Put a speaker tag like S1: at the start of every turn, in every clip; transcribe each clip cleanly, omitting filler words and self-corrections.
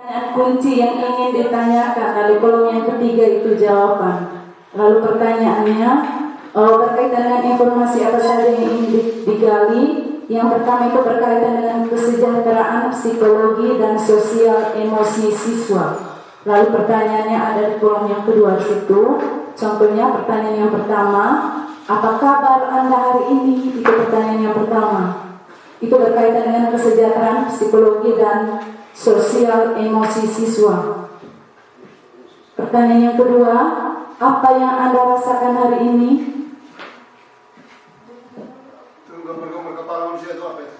S1: Pertanyaan kunci yang ingin ditanyakan, lalu kolom yang ketiga itu jawaban. Lalu pertanyaannya berkaitan dengan informasi apa saja yang ingin digali. Yang pertama itu berkaitan dengan kesejahteraan psikologi dan sosial emosi siswa. Lalu pertanyaannya ada di kolom yang kedua di situ. Contohnya pertanyaan yang pertama, apa kabar Anda hari ini? Itu pertanyaan yang pertama. Itu berkaitan dengan kesejahteraan psikologi dan sosial emosi siswa. Pertanyaan yang kedua, apa yang Anda rasakan hari ini?
S2: Gambar-gambar kepala manusia itu apa itu?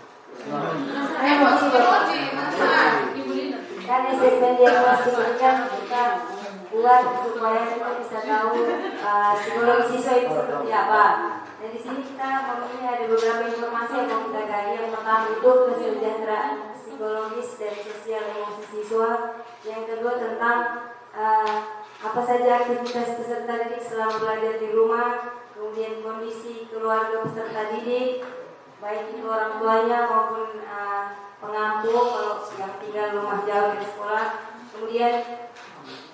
S3: Kan asesmen diagnostik ini kan kita buat supaya kita bisa tahu psikologi siswa itu seperti apa. Dan di sini kita mempunyai ada beberapa informasi yang mau kita gali. Yang pertama itu kesejahteraan psikologis dan sosial emosi siswa. Yang kedua tentang apa saja aktivitas peserta didik selama belajar di rumah. Kemudian kondisi keluarga peserta didik, baik itu orang tuanya maupun pengasuh kalau yang tinggal rumah jauh dari sekolah. Kemudian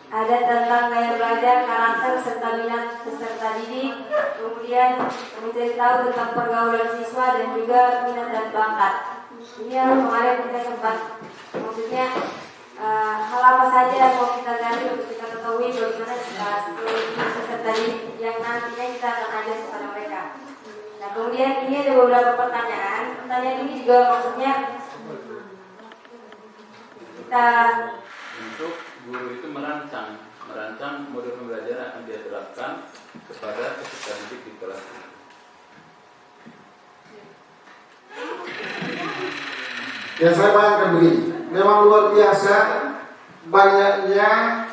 S3: ada tentang gaya belajar, karakter serta minat peserta didik. Kemudian mencari tahu tentang pergaulan siswa dan juga minat dan bakat. Ini yang kemarin kita sempat, maksudnya hal apa saja yang mau kita gali untuk kita ketahui bagaimana psikologi peserta didik yang nantinya kita akan ajar kepada mereka. Nah kemudian ini ada beberapa pertanyaan. Pertanyaan ini juga maksudnya kita
S4: untuk guru itu merancang model pembelajaran akan dia terapkan kepada peserta didik di kelas.
S2: Ya saya bayangkan begini, memang luar biasa banyaknya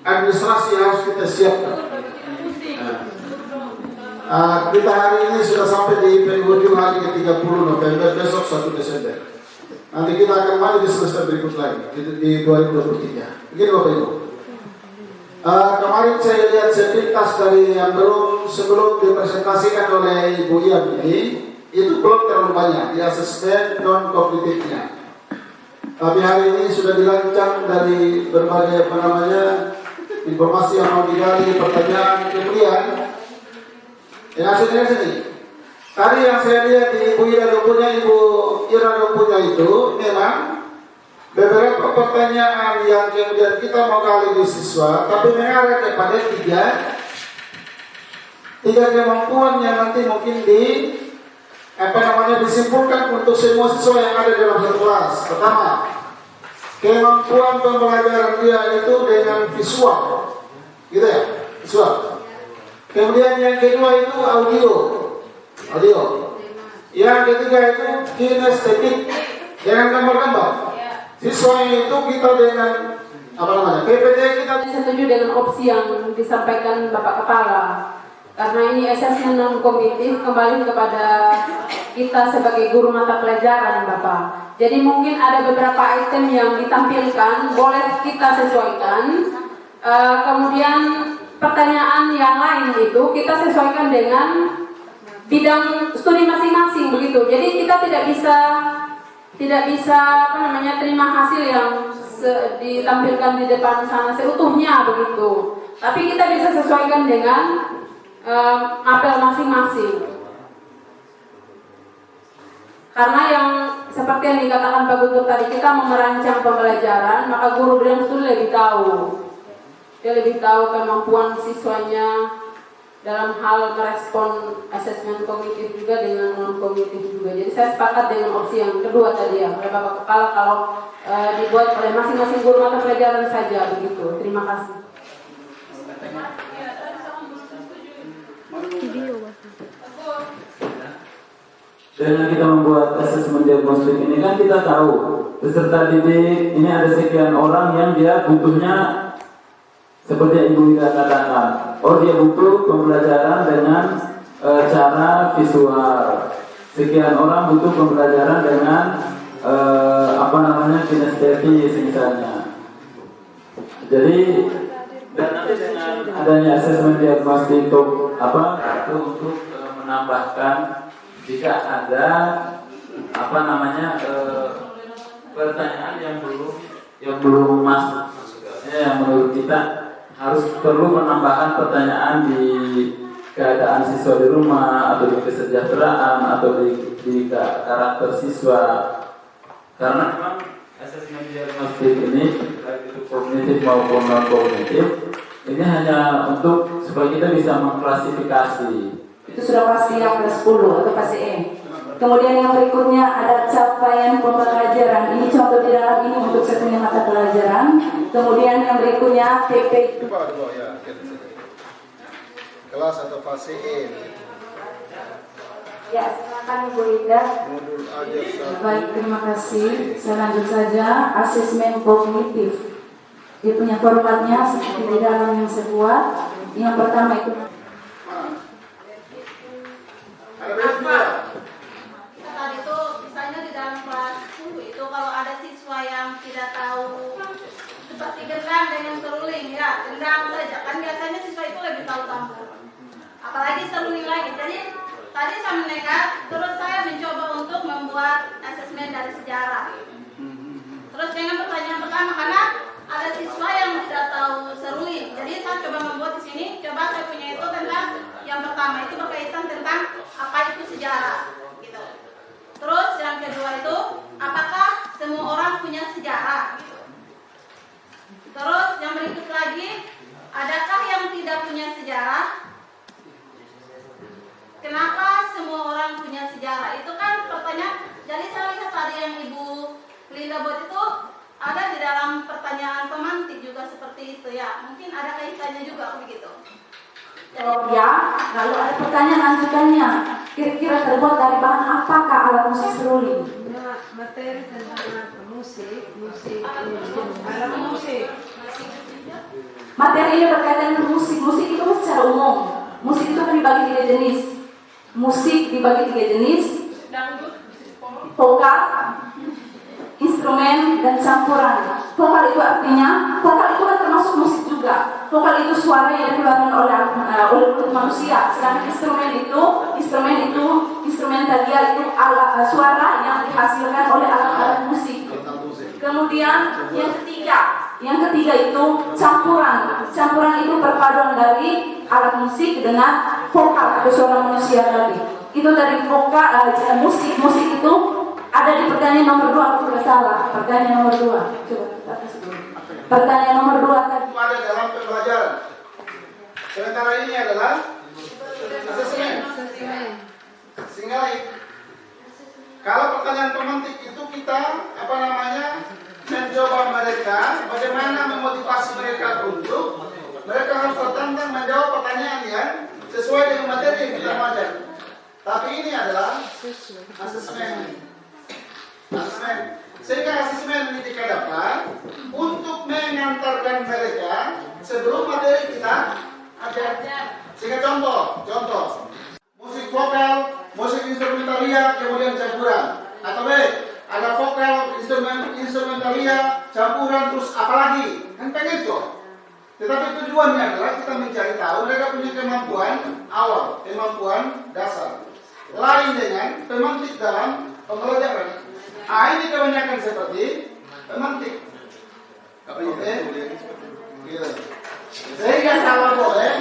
S2: administrasi yang harus kita siapkan. Kita hari ini sudah sampai di penghujung hari ke-30 November, besok 1 Desember. Nanti kita akan maju di semester berikut lagi di 2023. Begini Bapak Ibu. Kemarin saya lihat sepintas dari yang sebelum dipresentasikan oleh Ibu Ian ini, itu belum terlalu banyak di asesmen non kognitifnya. Tapi hari ini sudah dirancang dari berbagai informasi yang mau digali, pertanyaan. Kemudian yang hasilnya sini. Tadi yang saya lihat di Ibu Ira punya itu memang beberapa pertanyaan yang kemudian kita mau gali di siswa, tapi mengarah kepada tiga kemampuan yang nanti mungkin disimpulkan untuk semua siswa yang ada dalam satu kelas. Pertama, kemampuan pembelajaran dia itu dengan visual, gitu ya, visual. Kemudian yang kedua itu audio. Yang ketiga itu kinestetik, dengan gambar-gambar. Siswa itu kita dengan PPT kita.
S5: Setuju dengan opsi yang disampaikan Bapak Kepala. Karena ini asesmen non kognitif kembali kepada kita sebagai guru mata pelajaran, Bapak. Jadi mungkin ada beberapa item yang ditampilkan, boleh kita sesuaikan. Kemudian pertanyaan yang lain itu kita sesuaikan dengan bidang studi masing-masing begitu. Jadi kita tidak bisa terima hasil yang ditampilkan di depan sana seutuhnya begitu. Tapi kita bisa sesuaikan dengan apel masing-masing. Karena yang seperti yang dikatakan Pak Guntur tadi, kita merancang pembelajaran, maka guru bidang studi lebih tahu. Dia lebih tahu kemampuan siswanya dalam hal merespon asesmen kognitif juga dengan non kognitif juga. Jadi saya sepakat dengan opsi yang kedua tadi ya, oleh Bapak Kepala, kalau dibuat oleh masing-masing guru mata pelajaran saja begitu. Terima kasih.
S6: Dengan kita membuat asesmen diagnostik ini kan kita tahu peserta didik ini ada sekian orang yang dia butuhnya seperti yang Ibu Ida katakan. Oh, dia butuh pembelajaran dengan cara visual. Sekian orang butuh pembelajaran dengan kinestetis misalnya. Jadi dan nanti dengan adanya asesmen diagnostik untuk menambahkan jika ada pertanyaan yang belum yang belum masuk. Yang menurut kita harus perlu menambahkan pertanyaan di keadaan siswa di rumah atau di kesejahteraan atau di karakter siswa, karena memang asesmen diagnostik ini baik itu kognitif maupun non kognitif ini hanya untuk supaya kita bisa mengklasifikasi.
S1: Itu sudah pasti yang ke-10 atau pasti E. Kemudian yang berikutnya ada capaian pembelajaran. Ini contoh di dalam ini untuk setiap mata pelajaran. Kemudian yang berikutnya TP.
S2: Dua ya. Kelas atau fase E.
S3: Ya, silakan Ibu Linda.
S2: Modul ajar 1.
S1: Baik, terima kasih. Saya lanjut saja. Asesmen kognitif. Dia punya formatnya seperti di dalam yang saya buat. Yang pertama itu.
S2: Ada berapa?
S7: Tadi itu misalnya di dalam kelas 10 itu kalau ada siswa yang tidak tahu seperti gendang dengan seruling, ya gendang saja kan biasanya siswa itu lebih tahu campur, apalagi seruling lagi. Jadi tadi saya menekat, terus saya mencoba untuk membuat asesmen dari sejarah. Terus dengan pertanyaan pertama, karena ada siswa yang tidak tahu seruling, jadi saya coba membuat di sini. Coba saya punya itu tentang yang pertama itu berkaitan tentang apa itu sejarah. Terus yang kedua itu, apakah semua orang punya sejarah? Terus yang berikut lagi, adakah yang tidak punya sejarah? Kenapa semua orang punya sejarah? Itu kan pertanyaan. Jadi saya lihat tadi yang Ibu Linda buat itu ada di dalam pertanyaan pemantik juga seperti itu ya. Mungkin ada kaitannya juga begitu.
S1: Oh ya, lalu ada pertanyaan lanjutannya. Kira-kira terbuat dari bahan apakah alat musik seruling?
S8: Materi tentang musik, alat musik.
S1: Materi ini berkaitan dengan musik. Musik itu secara umum. Musik itu kan dibagi 3 jenis. Musik dibagi 3 jenis. Vokal, instrumen, dan campuran. Vokal itu artinya, vokal itu kan termasuk musik juga. Vokal itu suara yang dikeluarkan oleh manusia. Sedangkan instrumentalia itu alat suara yang dihasilkan oleh alat-alat musik. Kemudian yang ketiga itu campuran. Campuran itu perpaduan dari alat musik dengan vokal atau suara manusia tadi. Itu dari vokal musik itu ada di pertanyaan nomor 2 aku tidak salah. Pertanyaan nomor 2. Coba kita kasih dulu. Pertanyaan nomor 2 tadi.
S2: Ada dalam pembelajaran. Sementara ini adalah asesmen. Sehingga lain. Kalau pertanyaan pemantik itu kita mencoba mereka bagaimana memotivasi mereka untuk mereka harus tertantang menjawab pertanyaan yang sesuai dengan materi yang kita ajar. Tapi ini adalah asesmen. Sehingga asesmen ini dikadakan untuk mengantarkan mereka sebelum materi kita ajar. Sehingga contoh musik vokal, musik instrumentalia, kemudian campuran. Atau B, ada vokal, instrumentalia, campuran, terus apalagi? Kan pengen itu. Tetapi tujuannya adalah kita mencari tahu mereka punya kemampuan awal, kemampuan dasar. Lain dengan pemantik dalam pembelajaran. Ini kebanyakan seperti pemantik. Oke? Sehingga salah boleh.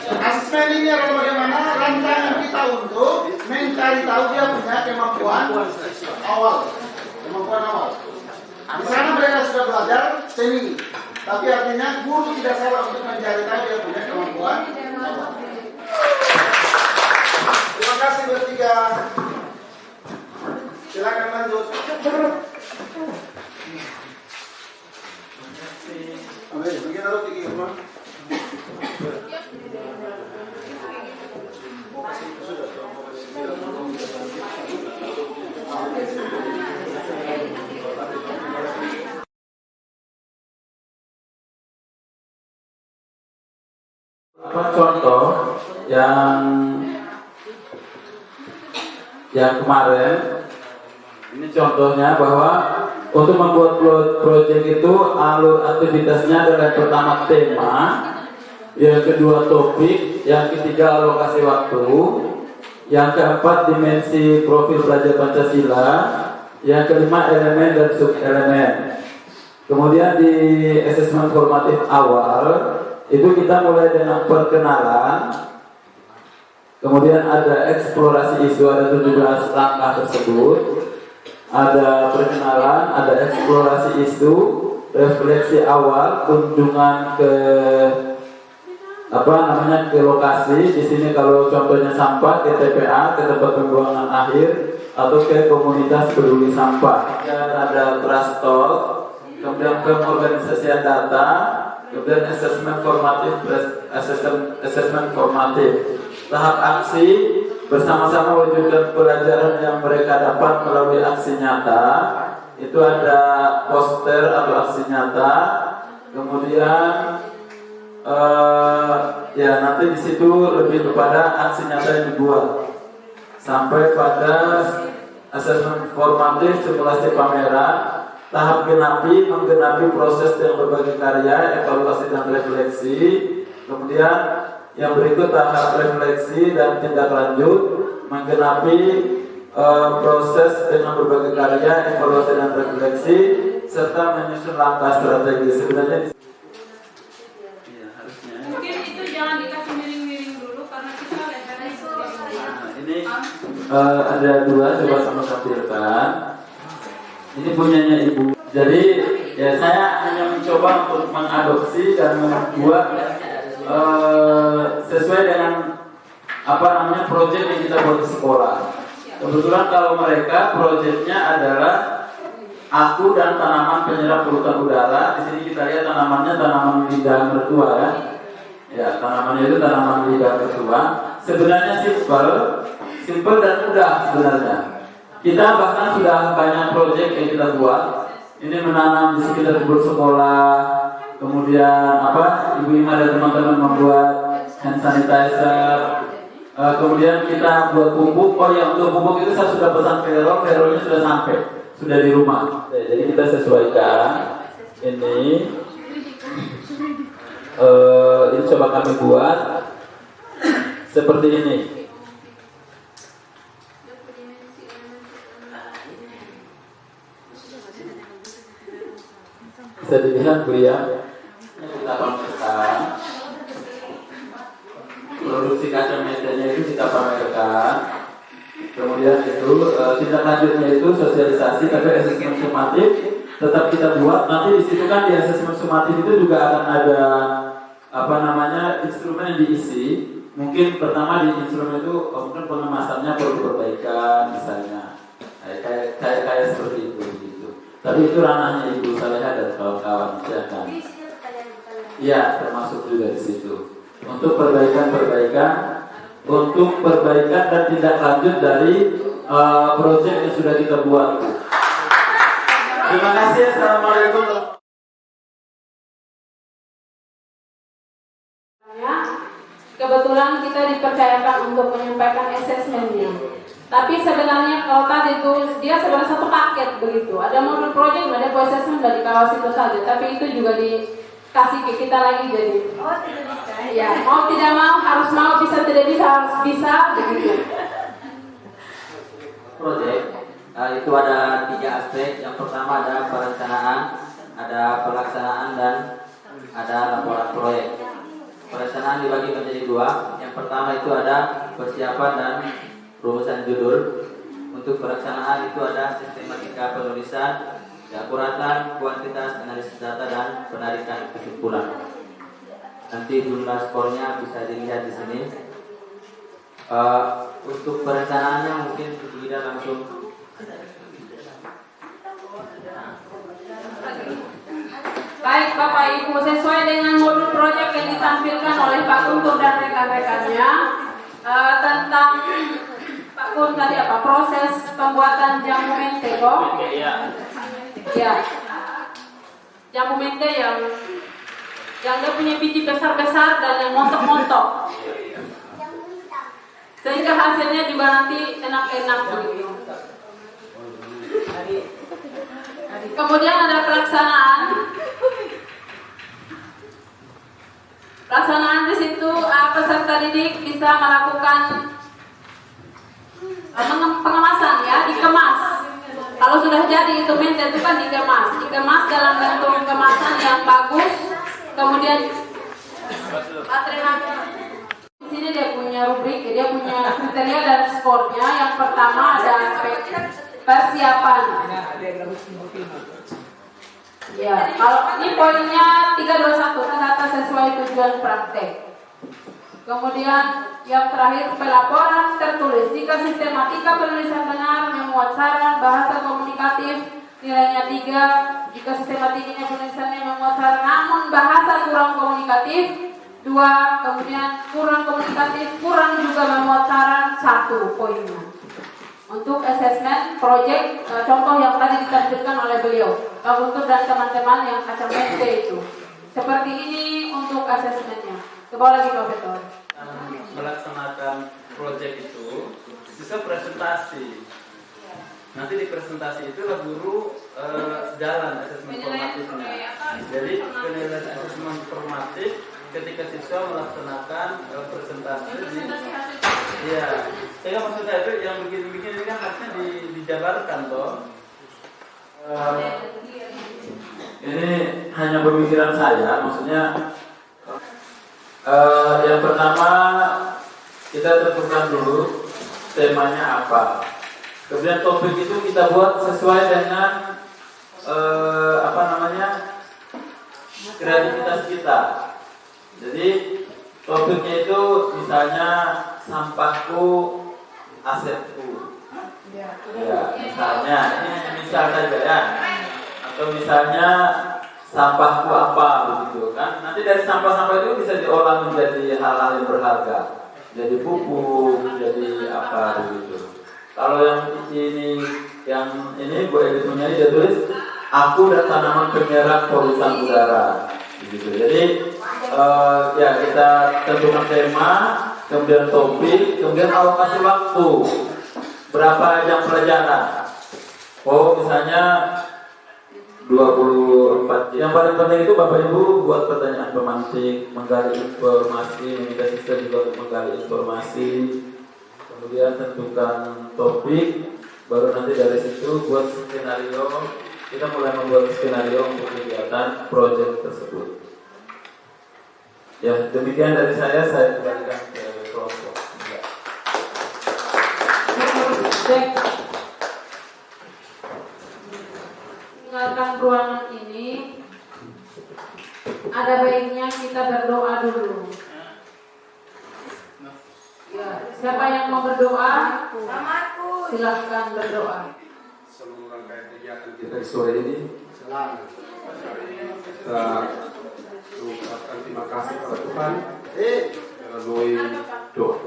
S2: Asesmen ini adalah bagaimana rancangan kita untuk mencari tahu dia punya kemampuan awal. Di sana mereka sudah belajar seni. Tapi artinya guru tidak salah untuk mencari tahu dia punya kemampuan awal. Terima kasih bertiga. Silakan lanjut. Oke, begini lalu tinggi rumah.
S6: Apa contoh yang kemarin ini contohnya bahwa untuk membuat proyek itu alur aktivitasnya adalah yang pertama tema, yang kedua topik, yang ketiga alokasi waktu, yang keempat dimensi profil belajar Pancasila, yang kelima elemen dan subelemen. Kemudian di asesmen formatif awal itu kita mulai dengan perkenalan. Kemudian ada eksplorasi isu, ada 17 langkah tersebut. Ada perkenalan, ada eksplorasi isu, refleksi awal, kunjungan ke ke lokasi. Di sini kalau contohnya sampah, ke TPA, ke tempat pembuangan akhir, atau ke komunitas peduli sampah. Dan ada trust talk, kemudian pengorganisasian data, kemudian asesmen formatif, tahap aksi, bersama-sama wujudkan pelajaran yang mereka dapat melalui aksi nyata. Itu ada poster atau aksi nyata, kemudian ya nanti di situ lebih kepada aksi nyata yang dibuat, sampai pada asesmen formatif simulasi pameran, tahap menggenapi proses yang berbagai karya, evaluasi dan refleksi. Kemudian yang berikut tahap refleksi dan tindak lanjut, menggenapi proses dengan berbagai karya, evaluasi dan refleksi, serta menyusun langkah strategi. Sebenarnya
S5: Mungkin itu jangan dikasih miring-miring dulu karena kita levelnya
S6: ini ada dua, coba sama tampilkan. Ini punyanya ibu. Jadi ya saya hanya mencoba untuk mengadopsi dan membuat sesuai dengan proyek yang kita buat di sekolah. Kebetulan kalau mereka proyeknya adalah aku dan tanaman penyerap polutan udara. Di sini kita lihat tanamannya tanaman lidah mertua ya. Ya, tanamannya itu tanaman lidah mertua. Sebenarnya simple dan mudah sebenarnya. Kita bahkan sudah banyak proyek yang kita buat. Ini menanam di sekitar kebun sekolah. Kemudian Ibu Ima dan teman-teman membuat hand sanitizer. Kemudian kita buat pupuk. Oh ya, untuk pupuk itu saya sudah pesan Verolnya sudah sampai, sudah di rumah. Jadi kita sesuaikan ini. Ini coba kami buat seperti ini. Bisa dilihat Bu ya. Kita pamerkan. Produksi kacamata-nya itu kita pamerkan. Kemudian itu tindak lanjutnya itu sosialisasi, tapi asesmen sumatif tetap kita buat. Nanti di situ kan di asesmen sumatif itu juga akan ada instrumen yang diisi. Mungkin pertama di instrumen itu mungkin pengemasannya perlu perbaikan misalnya. Kayak seperti itu gitu. Tapi itu ranahnya Ibu Saleha dan kawan-kawan misalkan. Iya, termasuk juga di situ. Untuk perbaikan dan tindak lanjut dari proyek yang sudah kita buat. Terima kasih. Assalamualaikum.
S5: Kebetulan kita dipercayakan untuk menyampaikan asesmennya. Tapi sebenarnya kalau tadi itu dia sebenarnya satu paket begitu. Ada modul project, ada assessment dari kawas itu saja. Tapi itu juga dikasih ke kita lagi jadi.
S3: Oh, tidak bisa.
S5: Ya, mau tidak mau, harus mau, bisa tidak bisa, harus bisa begitu.
S9: Project itu ada 3 aspek. Yang pertama ada perencanaan, ada pelaksanaan, dan ada laporan proyek. Perencanaan dibagi menjadi 2. Yang pertama itu ada persiapan dan rumusan judul. Untuk perencanaan itu ada sistematika penulisan, keakuratan, kuantitas, analisis data, dan penarikan kesimpulan. Nanti jumlah skornya bisa dilihat di sini. Untuk perencanaannya mungkin tidak langsung.
S5: Baik Bapak Ibu, sesuai dengan modul proyek yang ditampilkan oleh Pak Guntur dan rekan-rekannya tentang Pak Gun tadi proses pembuatan jamu mente kok? Ya, jamu mente yang dia punya biji besar-besar dan yang montok-montok, sehingga hasilnya juga nanti enak-enak begitu. Kemudian ada pelaksanaan. Pelaksanaan di situ peserta didik bisa melakukan pengemasan ya, dikemas. Kalau sudah jadi itu minta itu kan dikemas dalam bentuk kemasan yang bagus, kemudian di sini dia punya rubrik, dia punya kriteria dan skornya. Yang pertama ada aspek persiapan. Ya, kalau ini poinnya 321, tata sesuai tujuan praktek. Kemudian yang terakhir pelaporan tertulis. Jika sistematika penulisan benar, memuat saran, bahasa komunikatif, nilainya 3. Jika sistematikanya penulisannya memuat saran, namun bahasa kurang komunikatif, 2. Kemudian kurang komunikatif, kurang juga memuat saran, 1 poinnya. Untuk asesmen project, contoh yang tadi ditampilkan oleh beliau, Pak Guntur dan teman-teman yang KCMP itu. Seperti ini untuk asesmennya. Coba lagi Pak Betor.
S4: Melaksanakan project itu bisa presentasi. Nanti di presentasi itu lah guru jalan asesmen formatifnya. Jadi penilaian asesmen formatif ketika siswa melaksanakan presentasi di, ya, saya maksudnya itu yang begini-begini kan harusnya dijabarkan toh.
S6: Ini hanya pemikiran saya, maksudnya yang pertama kita tentukan dulu temanya apa. Kemudian topik itu kita buat sesuai dengan kreativitas kita. Jadi topiknya itu misalnya sampahku asetku. Ya, misalnya ini misal saja ya. Atau misalnya sampahku apa begitu kan. Nanti dari sampah-sampah itu bisa diolah menjadi hal-hal yang berharga. Jadi pupuk, jadi apa begitu. Kalau yang ini boleh punya dia tulis aku dan tanaman penyerap polutan udara begitu. Jadi ya kita tentukan tema, kemudian topik, kemudian alokasi waktu. Berapa jam pelajaran? Oh, misalnya 24 jam. Yang paling penting itu Bapak Ibu buat pertanyaan pemantik, menggali informasi, meminta siswa juga untuk menggali informasi. Kemudian tentukan topik, baru nanti dari situ buat skenario. Kita mulai membuat skenario untuk kegiatan proyek tersebut. Ya, demikian dari saya kembalikan ke kelompok.
S5: Tinggalkan ruangan ini. Ada baiknya kita berdoa dulu. Ya, siapa yang mau berdoa? Silahkan berdoa.
S10: Sebelum rangkaian kegiatan kita di sore ini, kita ucapkan terima kasih kepada Tuhan melalui doa.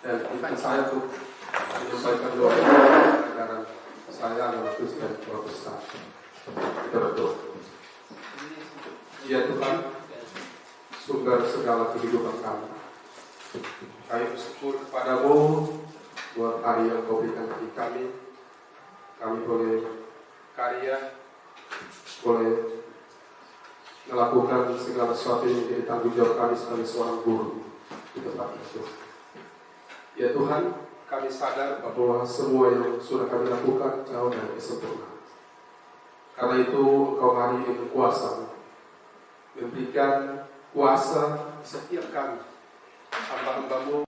S10: Dan izinkan saya untuk menyampaikan doa karena saya adalah Kristen Protestan. Kita berdoa. Ya Tuhan, sumber segala kehidupan kami. Kami bersyukur kepadamu buat hari yang kau berikan bagi kami. Kami boleh karya, boleh melakukan segala sesuatu yang menjadi tanggung jawab kami sebagai seorang guru di tempat itu. Ya Tuhan, kami sadar bahwa semua yang sudah kami lakukan jauh dari kesempurnaan. Karena itu Engkau hari ini berkuasa memberikan kuasa setiap kami hamba-hambamu